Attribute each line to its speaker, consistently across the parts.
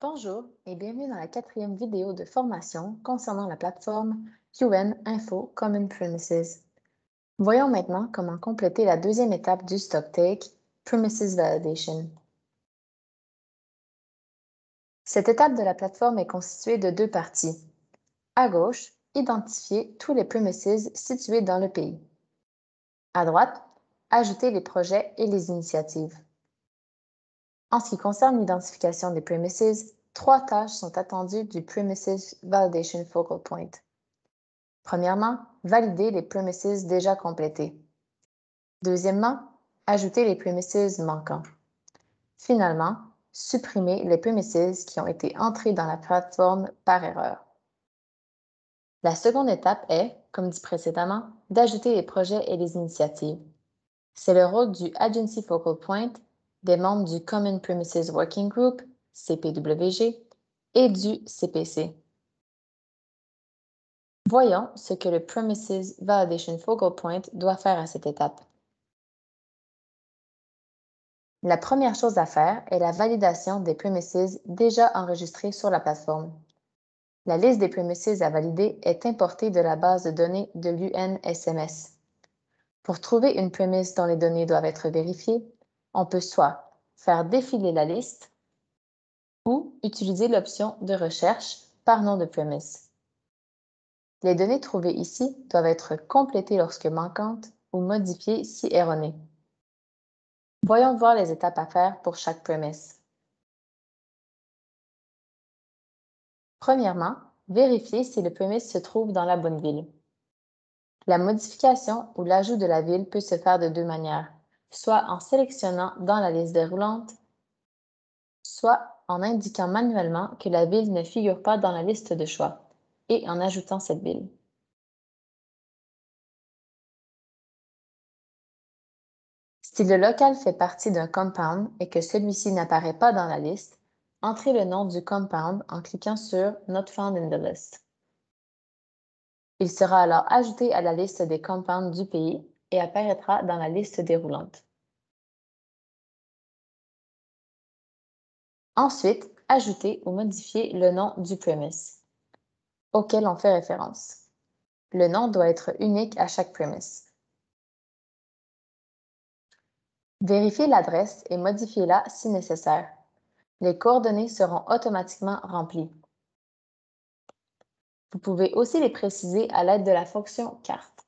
Speaker 1: Bonjour et bienvenue dans la quatrième vidéo de formation concernant la plateforme UN Info Common Premises. Voyons maintenant comment compléter la deuxième étape du stocktake, Premises Validation. Cette étape de la plateforme est constituée de deux parties. À gauche, identifier tous les premises situés dans le pays. À droite, ajouter les projets et les initiatives. En ce qui concerne l'identification des premises, trois tâches sont attendues du Premises Validation Focal Point. Premièrement, valider les premises déjà complétées. Deuxièmement, ajouter les premises manquants. Finalement, supprimer les premises qui ont été entrées dans la plateforme par erreur. La seconde étape est, comme dit précédemment, d'ajouter les projets et les initiatives. C'est le rôle du Agency Focal Point, des membres du Common Premises Working Group, CPWG, et du CPC. Voyons ce que le Premises Validation Focal Point doit faire à cette étape. La première chose à faire est la validation des premises déjà enregistrées sur la plateforme. La liste des premises à valider est importée de la base de données de l'UNSMS. Pour trouver une premise dont les données doivent être vérifiées, on peut soit faire défiler la liste ou utiliser l'option de recherche par nom de premise. Les données trouvées ici doivent être complétées lorsque manquantes ou modifiées si erronées. Voyons voir les étapes à faire pour chaque premise. Premièrement, vérifier si le premise se trouve dans la bonne ville. La modification ou l'ajout de la ville peut se faire de deux manières, soit en sélectionnant dans la liste déroulante, soit en indiquant manuellement que la ville ne figure pas dans la liste de choix et en ajoutant cette ville. Si le local fait partie d'un compound et que celui-ci n'apparaît pas dans la liste, entrez le nom du compound en cliquant sur Not found in the list. Il sera alors ajouté à la liste des compounds du pays et apparaîtra dans la liste déroulante. Ensuite, ajoutez ou modifiez le nom du premise auquel on fait référence. Le nom doit être unique à chaque premise. Vérifiez l'adresse et modifiez-la si nécessaire. Les coordonnées seront automatiquement remplies. Vous pouvez aussi les préciser à l'aide de la fonction carte.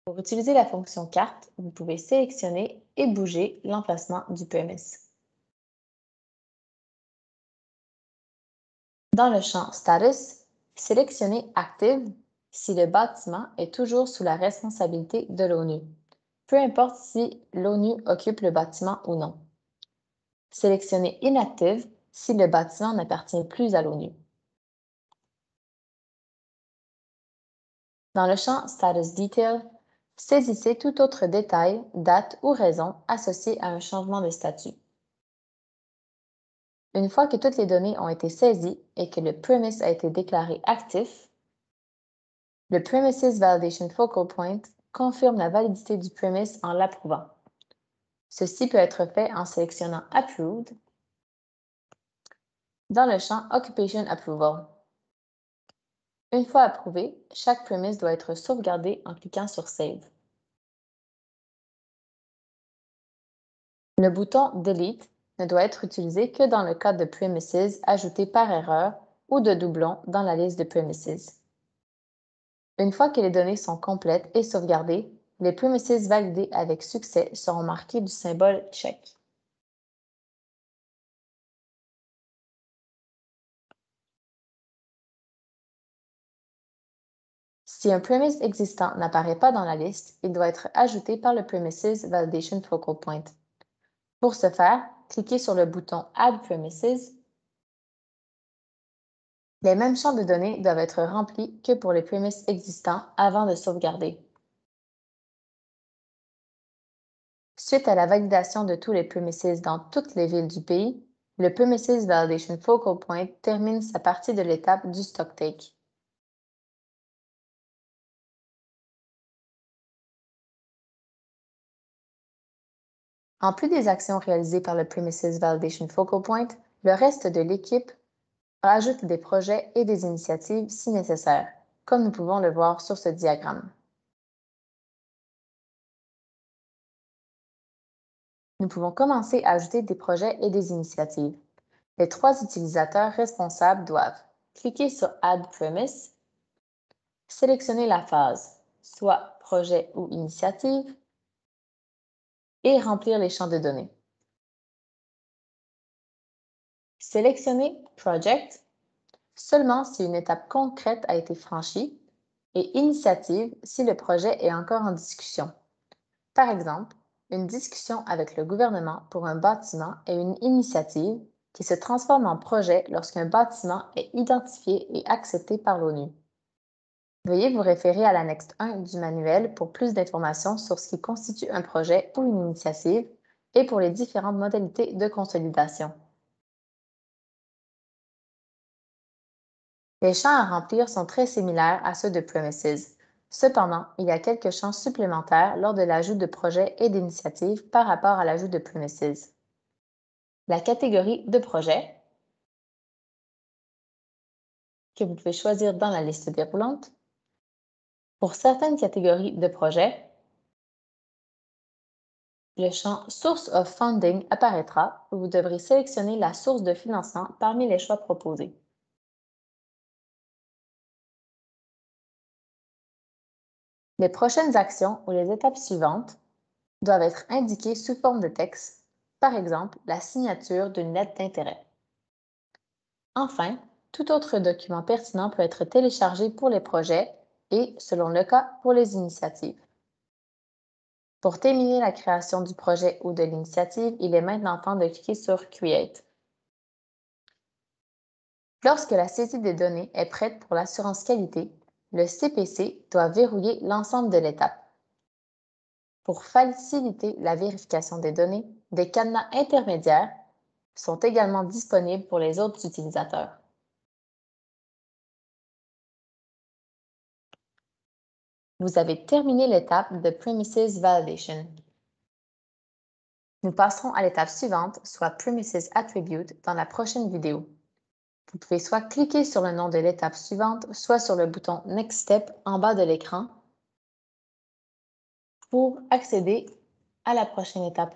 Speaker 1: Pour utiliser la fonction carte, vous pouvez sélectionner et bouger l'emplacement du premise. Dans le champ Status, sélectionnez Active si le bâtiment est toujours sous la responsabilité de l'ONU, peu importe si l'ONU occupe le bâtiment ou non. Sélectionnez Inactive si le bâtiment n'appartient plus à l'ONU. Dans le champ Status Detail, saisissez tout autre détail, date ou raison associée à un changement de statut. Une fois que toutes les données ont été saisies et que le premise a été déclaré actif, le Premises Validation Focal Point confirme la validité du premise en l'approuvant. Ceci peut être fait en sélectionnant Approved dans le champ Occupation Approval. Une fois approuvé, chaque premise doit être sauvegardé en cliquant sur Save. Le bouton Delete ne doit être utilisé que dans le cas de premises ajoutés par erreur ou de doublons dans la liste de premises. Une fois que les données sont complètes et sauvegardées, les premises validées avec succès seront marquées du symbole Check. Si un premise existant n'apparaît pas dans la liste, il doit être ajouté par le Premises Validation Focal Point. Pour ce faire, cliquez sur le bouton Add Premises. Les mêmes champs de données doivent être remplis que pour les premises existants avant de sauvegarder. Suite à la validation de tous les premises dans toutes les villes du pays, le Premises Validation Focal Point termine sa partie de l'étape du stocktake. En plus des actions réalisées par le Premises Validation Focal Point, Le reste de l'équipe ajoute des projets et des initiatives si nécessaire, comme nous pouvons le voir sur ce diagramme. Nous pouvons commencer à ajouter des projets et des initiatives. Les 3 utilisateurs responsables doivent cliquer sur Add Premise, sélectionner la phase, soit projet ou initiative, et remplir les champs de données. Sélectionner Project seulement si une étape concrète a été franchie et Initiative si le projet est encore en discussion. Par exemple, une discussion avec le gouvernement pour un bâtiment est une initiative qui se transforme en projet lorsqu'un bâtiment est identifié et accepté par l'ONU. Veuillez vous référer à l'annexe 1 du manuel pour plus d'informations sur ce qui constitue un projet ou une initiative et pour les différentes modalités de consolidation. Les champs à remplir sont très similaires à ceux de Premises. Cependant, il y a quelques champs supplémentaires lors de l'ajout de projets et d'initiatives par rapport à l'ajout de Premises. La catégorie de projet, que vous pouvez choisir dans la liste déroulante. Pour certaines catégories de projets, le champ Source of Funding apparaîtra où vous devrez sélectionner la source de financement parmi les choix proposés. Les prochaines actions ou les étapes suivantes doivent être indiquées sous forme de texte, par exemple la signature d'une lettre d'intérêt. Enfin, tout autre document pertinent peut être téléchargé pour les projets et, selon le cas, pour les initiatives. Pour terminer la création du projet ou de l'initiative, il est maintenant temps de cliquer sur Create. Lorsque la saisie des données est prête pour l'assurance qualité, le CPC doit verrouiller l'ensemble de l'étape. Pour faciliter la vérification des données, des cadenas intermédiaires sont également disponibles pour les autres utilisateurs. Vous avez terminé l'étape de Premises Validation. Nous passerons à l'étape suivante, soit Premises Attribute, dans la prochaine vidéo. Vous pouvez soit cliquer sur le nom de l'étape suivante, soit sur le bouton Next Step en bas de l'écran pour accéder à la prochaine étape.